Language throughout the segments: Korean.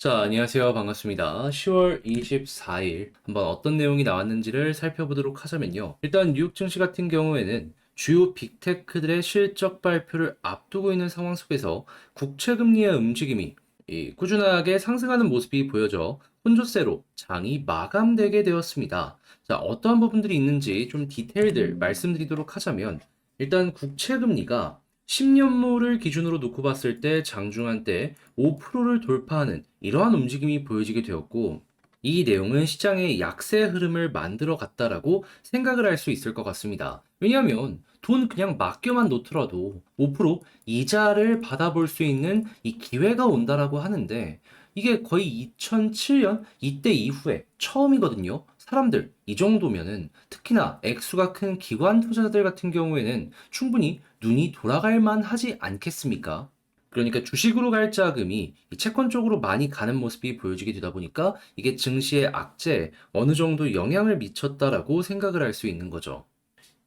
자, 안녕하세요. 반갑습니다. 10월 24일 한번 어떤 내용이 나왔는지를 살펴보도록 하자면요. 일단 뉴욕 증시 같은 경우에는 주요 빅테크들의 실적 발표를 앞두고 있는 상황 속에서 국채 금리의 움직임이 꾸준하게 상승하는 모습이 보여져 혼조세로 장이 마감되게 되었습니다. 자, 어떠한 부분들이 있는지 좀 디테일들 말씀드리도록 하자면 일단 국채 금리가 10년물을 기준으로 놓고 봤을 때 장중한 때 5%를 돌파하는 이러한 움직임이 보여지게 되었고, 이 내용은 시장의 약세 흐름을 만들어 갔다라고 생각을 할 수 있을 것 같습니다. 왜냐하면 돈 그냥 맡겨만 놓더라도 5% 이자를 받아볼 수 있는 이 기회가 온다라고 하는데, 이게 거의 2007년 이때 이후에 처음이거든요. 사람들 이 정도면은 특히나 액수가 큰 기관 투자자들 같은 경우에는 충분히 눈이 돌아갈 만하지 않겠습니까? 그러니까 주식으로 갈 자금이 이 채권 쪽으로 많이 가는 모습이 보여지게 되다 보니까 이게 증시의 악재에 어느 정도 영향을 미쳤다라고 생각을 할 수 있는 거죠.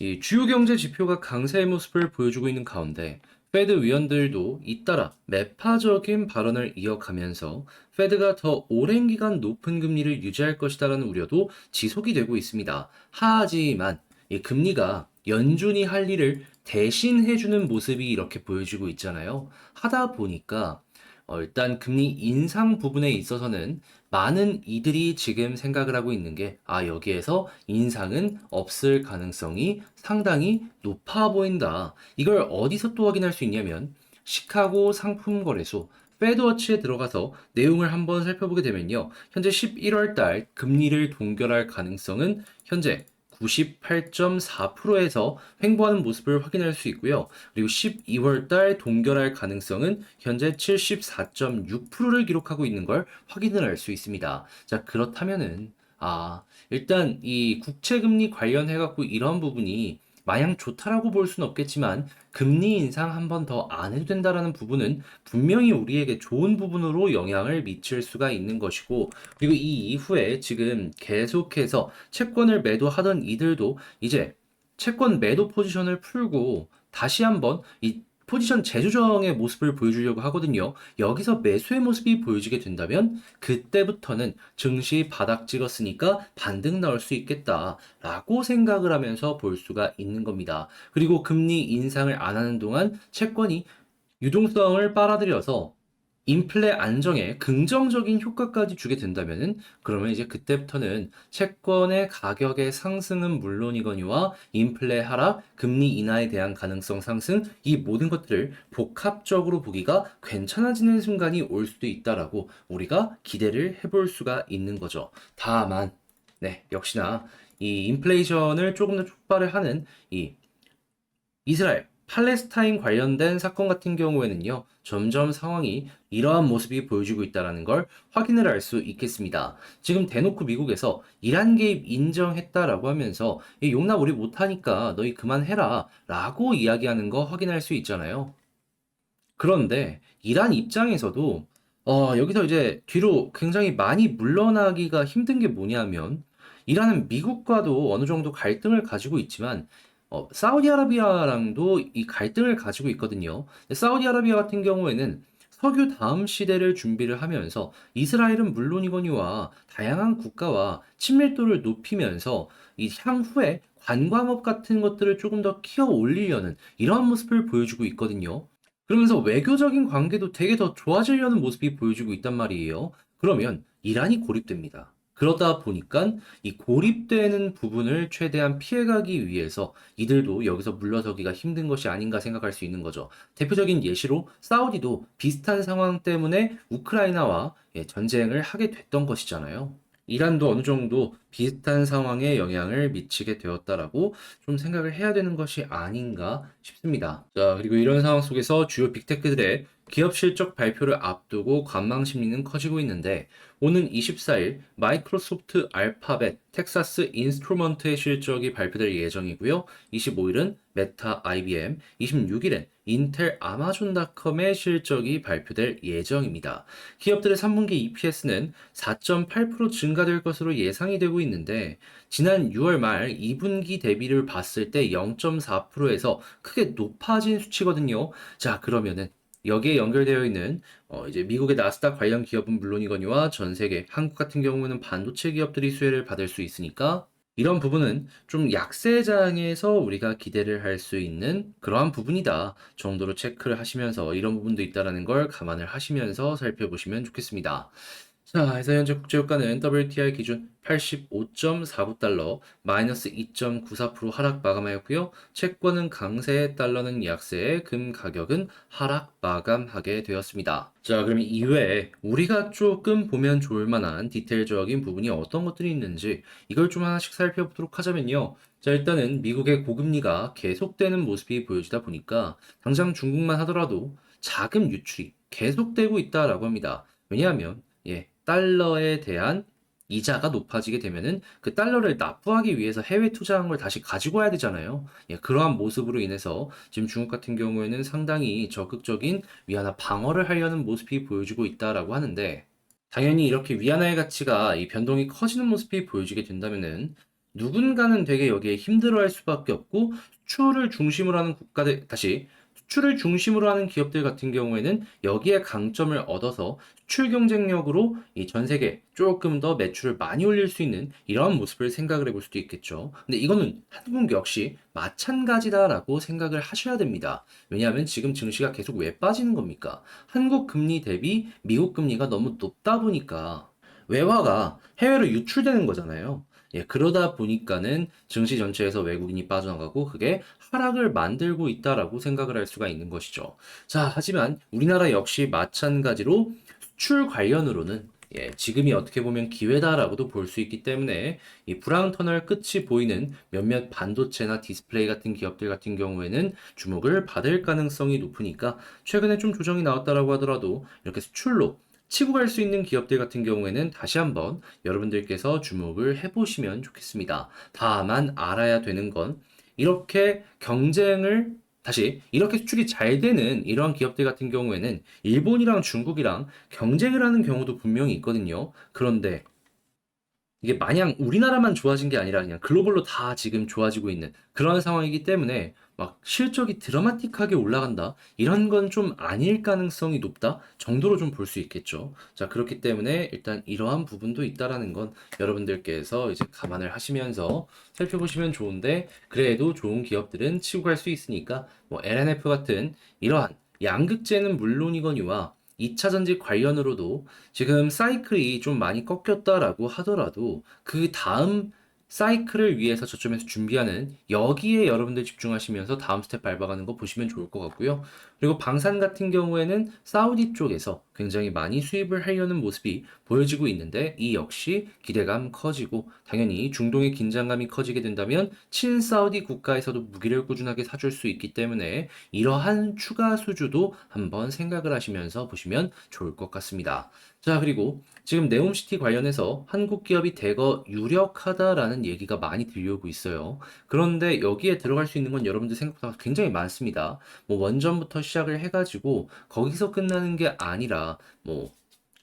이 주요 경제 지표가 강세의 모습을 보여주고 있는 가운데 페드 위원들도 잇따라 매파적인 발언을 이어가면서 페드가 더 오랜 기간 높은 금리를 유지할 것이다라는 우려도 지속이 되고 있습니다. 하지만 이 금리가 연준이 할 일을 대신해주는 모습이 이렇게 보여지고 있잖아요. 하다 보니까 일단 금리 인상 부분에 있어서는 많은 이들이 지금 생각을 하고 있는 게, 여기에서 인상은 없을 가능성이 상당히 높아 보인다. 이걸 어디서 또 확인할 수 있냐면, 시카고 상품거래소, 페드워치에 들어가서 내용을 한번 살펴보게 되면요. 현재 11월 달 금리를 동결할 가능성은 현재 98.4%에서 횡보하는 모습을 확인할 수 있고요. 그리고 12월 달 동결할 가능성은 현재 74.6%를 기록하고 있는 걸 확인을 할 수 있습니다. 자, 그렇다면은 일단 이 국채 금리 관련해 갖고 이런 부분이 마냥 좋다라고 볼 수는 없겠지만 금리 인상 한 번 더 안 해도 된다라는 부분은 분명히 우리에게 좋은 부분으로 영향을 미칠 수가 있는 것이고, 그리고 이 이후에 지금 계속해서 채권을 매도하던 이들도 이제 채권 매도 포지션을 풀고 다시 한번 이 포지션 재조정의 모습을 보여주려고 하거든요. 여기서 매수의 모습이 보여지게 된다면 그때부터는 증시 바닥 찍었으니까 반등 나올 수 있겠다라고 생각을 하면서 볼 수가 있는 겁니다. 그리고 금리 인상을 안 하는 동안 채권이 유동성을 빨아들여서 인플레 안정에 긍정적인 효과까지 주게 된다면은, 그러면 이제 그때부터는 채권의 가격의 상승은 물론이거니와 인플레 하락, 금리 인하에 대한 가능성 상승, 이 모든 것들을 복합적으로 보기가 괜찮아지는 순간이 올 수도 있다라고 우리가 기대를 해볼 수가 있는 거죠. 다만 네, 역시나 이 인플레이션을 조금 더 촉발을 하는 이 이스라엘, 팔레스타인 관련된 사건 같은 경우에는요, 점점 상황이 이러한 모습이 보여지고 있다는 걸 확인을 할 수 있겠습니다. 지금 대놓고 미국에서 이란 개입 인정했다라고 하면서 이 용납 우리 못하니까 너희 그만해라 라고 이야기하는 거 확인할 수 있잖아요. 그런데 이란 입장에서도 여기서 이제 뒤로 굉장히 많이 물러나기가 힘든 게 뭐냐면, 이란은 미국과도 어느 정도 갈등을 가지고 있지만 사우디아라비아랑도 이 갈등을 가지고 있거든요. 근데 사우디아라비아 같은 경우에는 석유 다음 시대를 준비를 하면서 이스라엘은 물론이거니와 다양한 국가와 친밀도를 높이면서 이 향후에 관광업 같은 것들을 조금 더 키워 올리려는 이러한 모습을 보여주고 있거든요. 그러면서 외교적인 관계도 되게 더 좋아지려는 모습이 보여지고 있단 말이에요. 그러면 이란이 고립됩니다. 그러다 보니까 이 고립되는 부분을 최대한 피해가기 위해서 이들도 여기서 물러서기가 힘든 것이 아닌가 생각할 수 있는 거죠. 대표적인 예시로 사우디도 비슷한 상황 때문에 우크라이나와 전쟁을 하게 됐던 것이잖아요. 이란도 어느 정도 비슷한 상황에 영향을 미치게 되었다라고 좀 생각을 해야 되는 것이 아닌가 싶습니다. 자, 그리고 이런 상황 속에서 주요 빅테크들의 기업 실적 발표를 앞두고 관망 심리는 커지고 있는데, 오는 24일 마이크로소프트 알파벳 텍사스 인스트루먼트의 실적이 발표될 예정이고요. 25일은 메타 IBM, 26일엔 인텔 아마존닷컴의 실적이 발표될 예정입니다. 기업들의 3분기 EPS는 4.8% 증가될 것으로 예상이 되고 있는데, 지난 6월 말 2분기 대비를 봤을 때 0.4%에서 크게 높아진 수치거든요. 자, 그러면은 여기에 연결되어 있는 이제 미국의 나스닥 관련 기업은 물론이거니와 전 세계, 한국 같은 경우에는 반도체 기업들이 수혜를 받을 수 있으니까 이런 부분은 좀 약세장에서 우리가 기대를 할 수 있는 그러한 부분이다 정도로 체크를 하시면서 이런 부분도 있다라는 걸 감안을 하시면서 살펴보시면 좋겠습니다. 자, 그래서 현재 국제유가는 WTI 기준 85.49달러, 마이너스 2.94% 하락 마감하였고요. 채권은 강세, 달러는 약세, 금 가격은 하락 마감하게 되었습니다. 자, 그럼 이외에 우리가 조금 보면 좋을 만한 디테일적인 부분이 어떤 것들이 있는지 이걸 좀 하나씩 살펴보도록 하자면요. 자, 일단은 미국의 고금리가 계속되는 모습이 보여지다 보니까 당장 중국만 하더라도 자금 유출이 계속되고 있다라고 합니다. 왜냐하면 달러에 대한 이자가 높아지게 되면은 그 달러를 납부하기 위해서 해외 투자한 걸 다시 가지고 와야 되잖아요. 그러한 모습으로 인해서 지금 중국 같은 경우에는 상당히 적극적인 위안화 방어를 하려는 모습이 보여지고 있다라고 하는데 당연히 이렇게 위안화의 가치가 이 변동이 커지는 모습이 보여지게 된다면은 누군가는 되게 여기에 힘들어할 수밖에 없고 수출을 중심으로 하는 국가들 다시 수출을 중심으로 하는 기업들 같은 경우에는 여기에 강점을 얻어서 수출 경쟁력으로 이 전 세계 조금 더 매출을 많이 올릴 수 있는 이러한 모습을 생각을 해볼 수도 있겠죠. 근데 이거는 한국 역시 마찬가지다라고 생각을 하셔야 됩니다. 왜냐하면 지금 증시가 계속 왜 빠지는 겁니까? 한국 금리 대비 미국 금리가 너무 높다 보니까 외화가 해외로 유출되는 거잖아요. 그러다 보니까는 증시 전체에서 외국인이 빠져나가고 그게 하락을 만들고 있다라고 생각을 할 수가 있는 것이죠. 자, 하지만 우리나라 역시 마찬가지로 수출 관련으로는 지금이 어떻게 보면 기회다라고도 볼 수 있기 때문에 이 브라운 터널 끝이 보이는 몇몇 반도체나 디스플레이 같은 기업들 같은 경우에는 주목을 받을 가능성이 높으니까 최근에 좀 조정이 나왔다라고 하더라도 이렇게 수출로 치고 갈 수 있는 기업들 같은 경우에는 다시 한번 여러분들께서 주목을 해보시면 좋겠습니다. 다만 알아야 되는 건 이렇게 경쟁을 다시 이렇게 수출이 잘 되는 이러한 기업들 같은 경우에는 일본이랑 중국이랑 경쟁을 하는 경우도 분명히 있거든요. 그런데 이게 마냥 우리나라만 좋아진 게 아니라 그냥 글로벌로 다 지금 좋아지고 있는 그런 상황이기 때문에 막 실적이 드라마틱하게 올라간다? 이런 건 좀 아닐 가능성이 높다? 정도로 좀 볼 수 있겠죠. 자, 그렇기 때문에 일단 이러한 부분도 있다라는 건 여러분들께서 이제 감안을 하시면서 살펴보시면 좋은데, 그래도 좋은 기업들은 치고 갈 수 있으니까 뭐 LNF 같은 이러한 양극재는 물론이거니와 2차 전지 관련으로도 지금 사이클이 좀 많이 꺾였다라고 하더라도 그 다음 사이클을 위해서 저점에서 준비하는 여기에 여러분들 집중하시면서 다음 스텝 밟아가는 거 보시면 좋을 것 같고요. 그리고 방산 같은 경우에는 사우디 쪽에서 굉장히 많이 수입을 하려는 모습이 보여지고 있는데 이 역시 기대감 커지고 당연히 중동의 긴장감이 커지게 된다면 친사우디 국가에서도 무기를 꾸준하게 사줄 수 있기 때문에 이러한 추가 수주도 한번 생각을 하시면서 보시면 좋을 것 같습니다. 자, 그리고 지금 네옴시티 관련해서 한국 기업이 대거 유력하다라는 얘기가 많이 들려오고 있어요. 그런데 여기에 들어갈 수 있는 건 여러분들 생각보다 굉장히 많습니다. 뭐 원전부터 시작을 해가지고 거기서 끝나는 게 아니라 뭐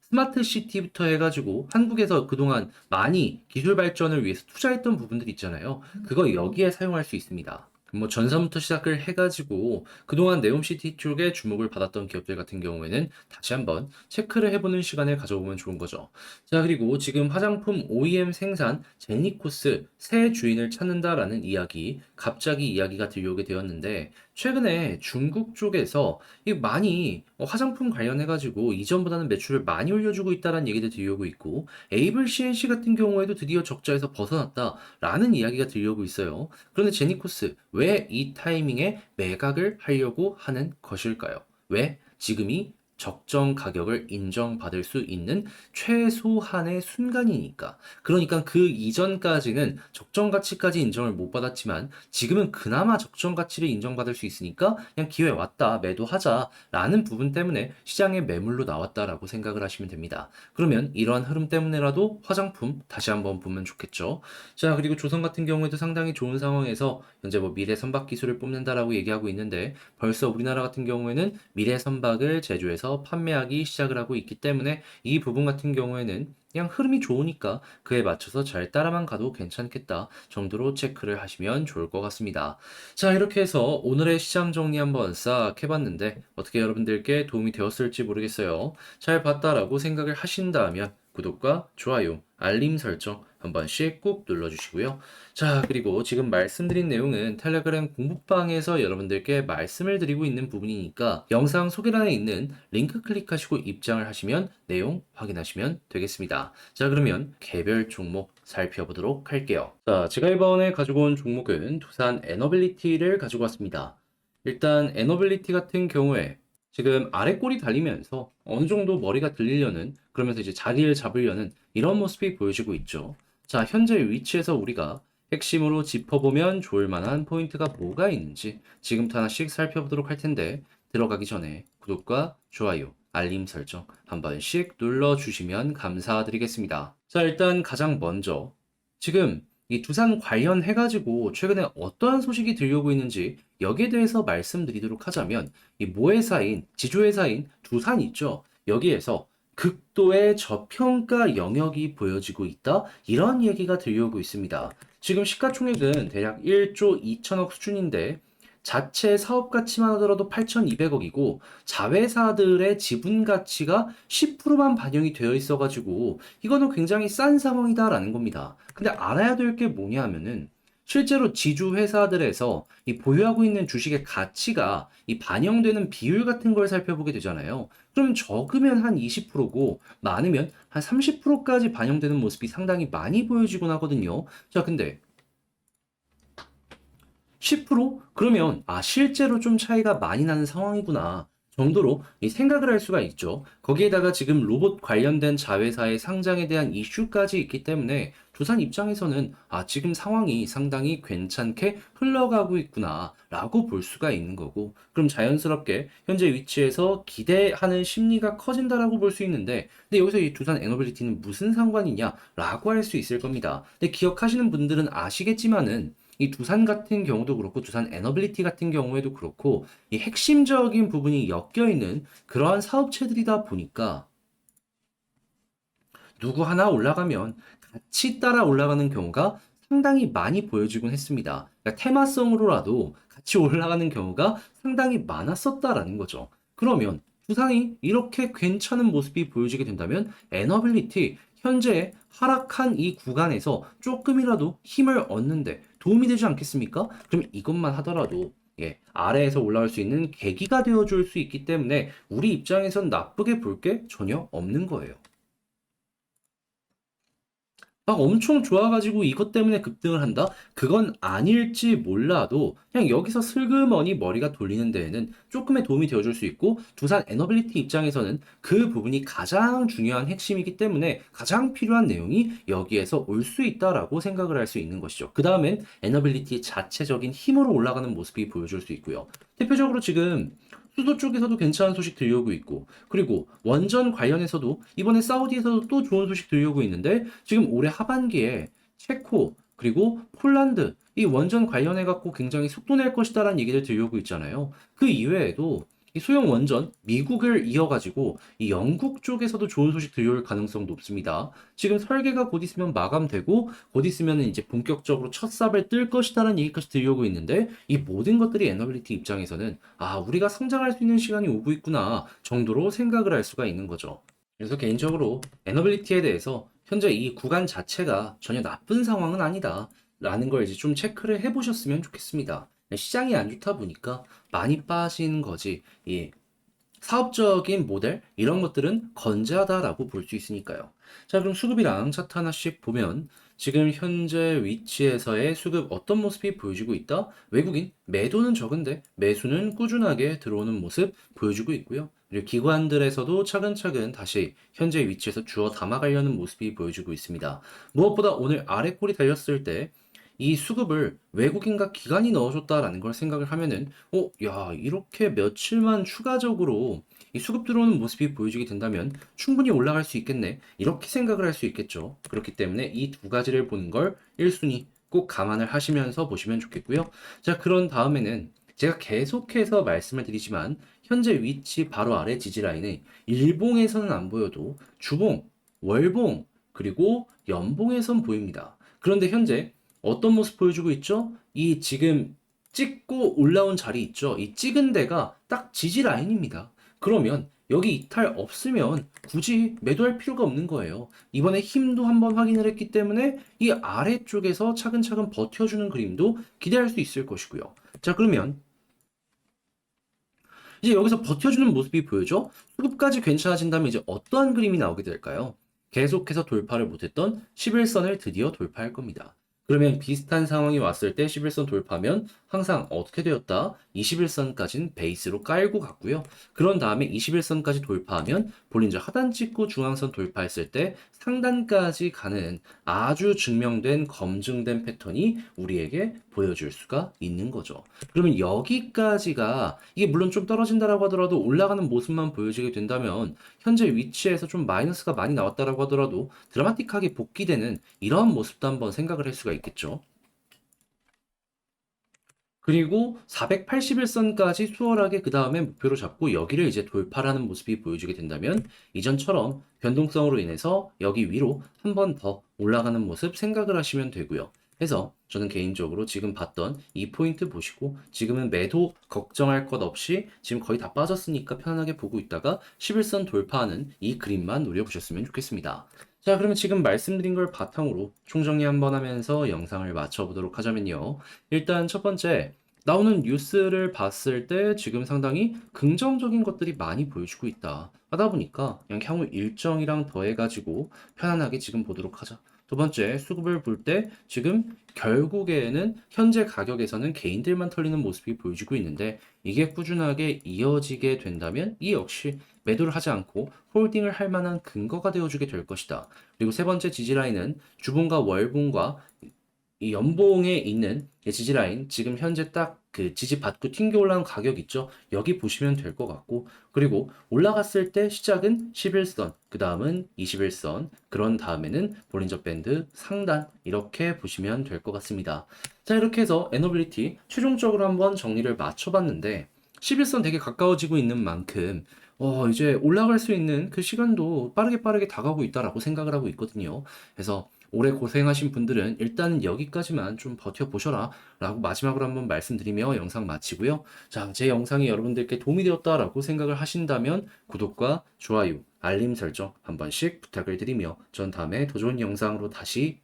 스마트 시티부터 해가지고 한국에서 그동안 많이 기술 발전을 위해서 투자했던 부분들 있잖아요. 그거 여기에 사용할 수 있습니다. 뭐 전선부터 시작을 해가지고 그동안 네옴시티 쪽에 주목을 받았던 기업들 같은 경우에는 다시 한번 체크를 해보는 시간을 가져보면 좋은 거죠. 자, 그리고 지금 화장품 OEM 생산 제니코스 새 주인을 찾는다라는 이야기, 갑자기 이야기가 들려오게 되었는데 최근에 중국 쪽에서 이 많이 화장품 관련해가지고 이전보다는 매출을 많이 올려주고 있다는 얘기도 들려오고 있고 에이블 CNC 같은 경우에도 드디어 적자에서 벗어났다라는 이야기가 들려오고 있어요. 그런데 제니코스 왜 이 타이밍에 매각을 하려고 하는 것일까요? 왜 지금이 적정 가격을 인정받을 수 있는 최소한의 순간이니까. 그러니까 그 이전까지는 적정 가치까지 인정을 못 받았지만 지금은 그나마 적정 가치를 인정받을 수 있으니까 그냥 기회 왔다, 매도하자라는 부분 때문에 시장에 매물로 나왔다라고 생각을 하시면 됩니다. 그러면 이러한 흐름 때문에라도 화장품 다시 한번 보면 좋겠죠. 자, 그리고 조선 같은 경우에도 상당히 좋은 상황에서 현재 뭐 미래 선박 기술을 뽑는다라고 얘기하고 있는데 벌써 우리나라 같은 경우에는 미래 선박을 제조해서 시장에서 판매하기 시작을 하고 있기 때문에 이 부분 같은 경우에는 그냥 흐름이 좋으니까 그에 맞춰서 잘 따라만 가도 괜찮겠다 정도로 체크를 하시면 좋을 것 같습니다. 자, 이렇게 해서 오늘의 시장 정리 한번 싹 해봤는데 어떻게 여러분들께 도움이 되었을지 모르겠어요. 잘 봤다라고 생각을 하신다면 구독과 좋아요, 알림 설정 한 번씩 꾹 눌러주시고요. 자, 그리고 지금 말씀드린 내용은 텔레그램 공부방에서 여러분들께 말씀을 드리고 있는 부분이니까 영상 소개란에 있는 링크 클릭하시고 입장을 하시면 내용 확인하시면 되겠습니다. 자, 그러면 개별 종목 살펴보도록 할게요. 자, 제가 이번에 가지고 온 종목은 두산 에너빌리티를 가지고 왔습니다. 일단 에너빌리티 같은 경우에 지금 아래 꼬리 달리면서 어느 정도 머리가 들리려는 그러면서 이제 자리를 잡으려는 이런 모습이 보여지고 있죠. 자, 현재 위치에서 우리가 핵심으로 짚어보면 좋을 만한 포인트가 뭐가 있는지 지금부터 하나씩 살펴보도록 할 텐데 들어가기 전에 구독과 좋아요, 알림 설정 한 번씩 눌러주시면 감사드리겠습니다. 자, 일단 가장 먼저 지금 이 두산 관련해가지고 최근에 어떠한 소식이 들려오고 있는지 여기에 대해서 말씀드리도록 하자면 이 모회사인, 지주회사인 두산 있죠. 여기에서 극도의 저평가 영역이 보여지고 있다. 이런 얘기가 들려오고 있습니다. 지금 시가총액은 대략 1조 2천억 수준인데 자체 사업 가치만 하더라도 8,200억이고 자회사들의 지분 가치가 10%만 반영이 되어 있어가지고 이거는 굉장히 싼 상황이다라는 겁니다. 근데 알아야 될 게 뭐냐 하면은 실제로 지주 회사들에서 이 보유하고 있는 주식의 가치가 이 반영되는 비율 같은 걸 살펴보게 되잖아요. 그럼 적으면 한 20%고 많으면 한 30%까지 반영되는 모습이 상당히 많이 보여지곤 하거든요. 자, 근데 10%? 그러면 실제로 좀 차이가 많이 나는 상황이구나 정도로 이 생각을 할 수가 있죠. 거기에다가 지금 로봇 관련된 자회사의 상장에 대한 이슈까지 있기 때문에 두산 입장에서는 지금 상황이 상당히 괜찮게 흘러가고 있구나 라고 볼 수가 있는 거고, 그럼 자연스럽게 현재 위치에서 기대하는 심리가 커진다라고 볼 수 있는데, 근데 여기서 이 두산 에너빌리티는 무슨 상관이냐 라고 할 수 있을 겁니다. 근데 기억하시는 분들은 아시겠지만은 이 두산 같은 경우도 그렇고 두산 에너빌리티 같은 경우에도 그렇고 이 핵심적인 부분이 엮여 있는 그러한 사업체들이다 보니까 누구 하나 올라가면 같이 따라 올라가는 경우가 상당히 많이 보여지곤 했습니다. 그러니까 테마성으로라도 같이 올라가는 경우가 상당히 많았었다라는 거죠. 그러면 두산이 이렇게 괜찮은 모습이 보여지게 된다면 에너빌리티 현재 하락한 이 구간에서 조금이라도 힘을 얻는데 도움이 되지 않겠습니까? 그럼 이것만 하더라도 아래에서 올라올 수 있는 계기가 되어줄 수 있기 때문에 우리 입장에선 나쁘게 볼 게 전혀 없는 거예요. 막 엄청 좋아가지고 이것 때문에 급등을 한다? 그건 아닐지 몰라도 그냥 여기서 슬그머니 머리가 돌리는 데에는 조금의 도움이 되어줄 수 있고 두산 에너빌리티 입장에서는 그 부분이 가장 중요한 핵심이기 때문에 가장 필요한 내용이 여기에서 올 수 있다라고 생각을 할 수 있는 것이죠. 그 다음엔 에너빌리티 자체적인 힘으로 올라가는 모습이 보여줄 수 있고요. 대표적으로 지금 수도 쪽에서도 괜찮은 소식 들려오고 있고, 그리고 원전 관련해서도 이번에 사우디에서도 또 좋은 소식 들려오고 있는데, 지금 올해 하반기에 체코 그리고 폴란드 이 원전 관련해 갖고 굉장히 속도 낼 것이다라는 얘기들 들려오고 있잖아요. 그 이외에도 이 소형 원전 미국을 이어가지고 이 영국 쪽에서도 좋은 소식 들려올 가능성 높습니다. 지금 설계가 곧 있으면 마감되고 곧 있으면 이제 본격적으로 첫 삽을 뜰 것이다라는 얘기까지 들려오고 있는데, 이 모든 것들이 에너빌리티 입장에서는 우리가 성장할 수 있는 시간이 오고 있구나 정도로 생각을 할 수가 있는 거죠. 그래서 개인적으로 에너빌리티에 대해서 현재 이 구간 자체가 전혀 나쁜 상황은 아니다 라는 걸 이제 좀 체크를 해보셨으면 좋겠습니다. 시장이 안 좋다 보니까 많이 빠지는 거지. 이 사업적인 모델 이런 것들은 건재하다라고 볼 수 있으니까요. 자, 그럼 수급이랑 차트 하나씩 보면 지금 현재 위치에서의 수급 어떤 모습이 보여지고 있다? 외국인 매도는 적은데 매수는 꾸준하게 들어오는 모습 보여주고 있고요. 그리고 기관들에서도 차근차근 다시 현재 위치에서 주워 담아가려는 모습이 보여주고 있습니다. 무엇보다 오늘 아래 꼴이 달렸을 때 이 수급을 외국인과 기관이 넣어줬다라는 걸 생각을 하면은, 야, 이렇게 며칠만 추가적으로 이 수급 들어오는 모습이 보여지게 된다면 충분히 올라갈 수 있겠네. 이렇게 생각을 할 수 있겠죠. 그렇기 때문에 이 두 가지를 보는 걸 1순위 꼭 감안을 하시면서 보시면 좋겠고요. 자, 그런 다음에는 제가 계속해서 말씀을 드리지만 현재 위치 바로 아래 지지라인에 일봉에서는 안 보여도 주봉, 월봉, 그리고 연봉에선 보입니다. 그런데 현재 어떤 모습 보여주고 있죠? 이 지금 찍고 올라온 자리 있죠? 이 찍은 데가 딱 지지라인입니다. 그러면 여기 이탈 없으면 굳이 매도할 필요가 없는 거예요. 이번에 힘도 한번 확인을 했기 때문에 이 아래쪽에서 차근차근 버텨주는 그림도 기대할 수 있을 것이고요. 자, 그러면 이제 여기서 버텨주는 모습이 보여져? 수급까지 괜찮아진다면 이제 어떠한 그림이 나오게 될까요? 계속해서 돌파를 못했던 11선을 드디어 돌파할 겁니다. 그러면 비슷한 상황이 왔을 때 11선 돌파면 항상 어떻게 되었다? 21선까지는 베이스로 깔고 갔고요. 그런 다음에 21선까지 돌파하면 볼린저 하단 찍고 중앙선 돌파했을 때 상단까지 가는 아주 증명된 검증된 패턴이 우리에게 보여줄 수가 있는 거죠. 그러면 여기까지가 이게 물론 좀 떨어진다라고 하더라도 올라가는 모습만 보여지게 된다면 현재 위치에서 좀 마이너스가 많이 나왔다라고 하더라도 드라마틱하게 복귀되는 이러한 모습도 한번 생각을 할 수가 있겠죠. 그리고 481선까지 수월하게 그 다음에 목표로 잡고 여기를 이제 돌파라는 모습이 보여지게 된다면 이전처럼 변동성으로 인해서 여기 위로 한 번 더 올라가는 모습 생각을 하시면 되고요. 해서 저는 개인적으로 지금 봤던 이 포인트 보시고 지금은 매도 걱정할 것 없이 지금 거의 다 빠졌으니까 편안하게 보고 있다가 11선 돌파하는 이 그림만 노려보셨으면 좋겠습니다. 자, 그러면 지금 말씀드린 걸 바탕으로 총정리 한번 하면서 영상을 마쳐보도록 하자면요. 일단 첫 번째, 나오는 뉴스를 봤을 때 지금 상당히 긍정적인 것들이 많이 보여주고 있다. 하다 보니까 그냥 향후 일정이랑 더해가지고 편안하게 지금 보도록 하자. 두 번째, 수급을 볼 때 지금 결국에는 현재 가격에서는 개인들만 털리는 모습이 보여지고 있는데 이게 꾸준하게 이어지게 된다면 이 역시 매도를 하지 않고 홀딩을 할 만한 근거가 되어주게 될 것이다. 그리고 세 번째 지지라인은 주봉과 월봉과 이 연봉에 있는 지지라인, 지금 현재 딱 그 지지 받고 튕겨 올라온 가격 있죠? 여기 보시면 될 것 같고, 그리고 올라갔을 때 시작은 11선, 그 다음은 21선, 그런 다음에는 볼린저 밴드 상단, 이렇게 보시면 될 것 같습니다. 자, 이렇게 해서 에너빌리티 최종적으로 한번 정리를 맞춰봤는데, 11선 되게 가까워지고 있는 만큼, 이제 올라갈 수 있는 그 시간도 빠르게 다가오고 있다라고 생각을 하고 있거든요. 그래서 오래 고생하신 분들은 일단은 여기까지만 좀 버텨보셔라 라고 마지막으로 한번 말씀드리며 영상 마치고요. 자, 제 영상이 여러분들께 도움이 되었다라고 생각을 하신다면 구독과 좋아요, 알림 설정 한 번씩 부탁을 드리며 전 다음에 더 좋은 영상으로 다시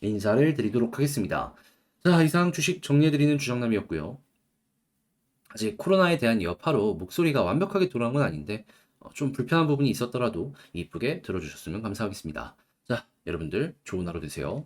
인사를 드리도록 하겠습니다. 자, 이상 주식 정리해드리는 주정남이었고요. 아직 코로나에 대한 여파로 목소리가 완벽하게 돌아온 건 아닌데 좀 불편한 부분이 있었더라도 이쁘게 들어주셨으면 감사하겠습니다. 자, 여러분들 좋은 하루 되세요.